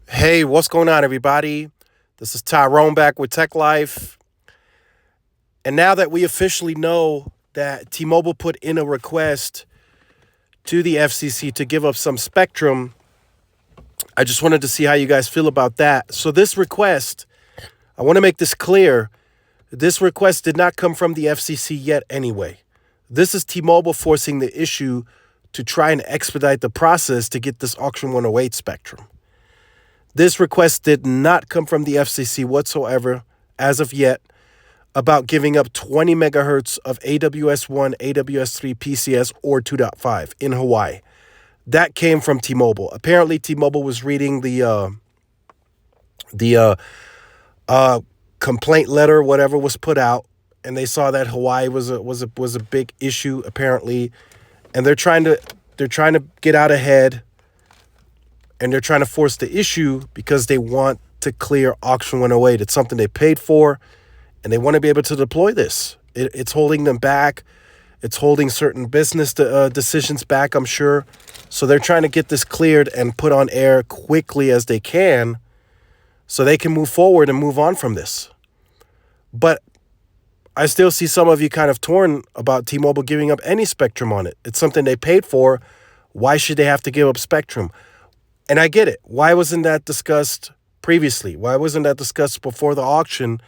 Hey, what's going on, everybody? This is Tyrone back with Tech Life. And now that we officially know that T-Mobile put in a request to the FCC to give up some spectrum, I just wanted to see how you guys feel about that. So this request, I want to make this clear. This request did not come from the FCC yet anyway. This is T-Mobile forcing the issue to try and expedite the process to get this Auction 108 spectrum. This request did not come from the FCC whatsoever as of yet about giving up 20 megahertz of AWS-1, AWS-3 PCS or 2.5 in Hawaii. That came from T-Mobile. Apparently, T-Mobile was reading the complaint letter, whatever was put out, and they saw that Hawaii was a big issue apparently, and they're trying to get out ahead. And they're trying to force the issue because they want to clear Auction 108. It's something they paid for, and they want to be able to deploy this. It's holding them back. It's holding certain business decisions back, I'm sure. So they're trying to get this cleared and put on air quickly as they can so they can move forward and move on from this. But I still see some of you kind of torn about T-Mobile giving up any spectrum on it. It's something they paid for. Why should they have to give up spectrum? And I get it. Why wasn't that discussed previously? Why wasn't that discussed before the auction?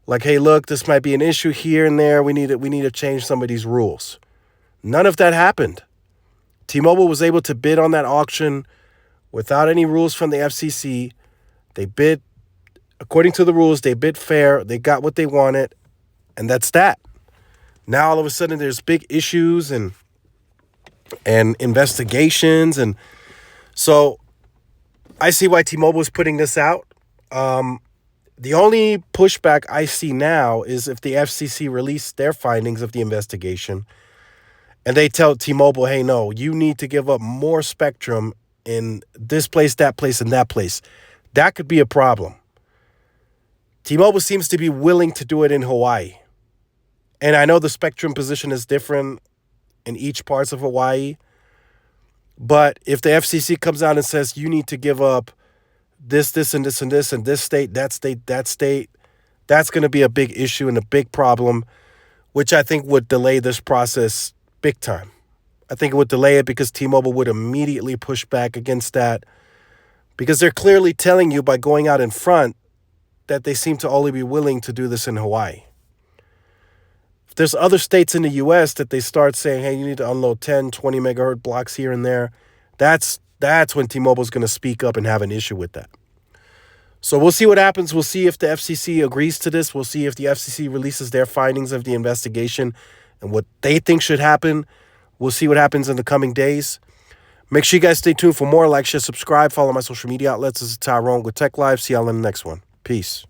Like, hey, look, this might be an issue here and there. We need to change some of these rules. None of that happened. T-Mobile was able to bid on that auction without any rules from the FCC. They bid according to the rules. They bid fair. They got what they wanted. And that's that. Now, all of a sudden, there's big issues and investigations. And so I see why T-Mobile is putting this out. The only pushback I see now is if the FCC release their findings of the investigation and they tell T-Mobile, hey, no, you need to give up more spectrum in this place, that place, and that place. That could be a problem. T-Mobile seems to be willing to do it in Hawaii. And I know the spectrum position is different in each parts of Hawaii. But if the FCC comes out and says you need to give up this, and this, and this, and this state, that state, that's going to be a big issue and a big problem, which I think would delay this process big time. I think it would delay it because T-Mobile would immediately push back against that because they're clearly telling you by going out in front that they seem to only be willing to do this in Hawaii. If there's other states in the U.S. that they start saying, hey, you need to unload 10, 20 megahertz blocks here and there, that's when T-Mobile's going to speak up and have an issue with that. So we'll see what happens. We'll see if the FCC agrees to this. We'll see if the FCC releases their findings of the investigation and what they think should happen. We'll see what happens in the coming days. Make sure you guys stay tuned for more. Like, share, subscribe, follow my social media outlets. This is Tyrone with Tech Live. See y'all in the next one. Peace.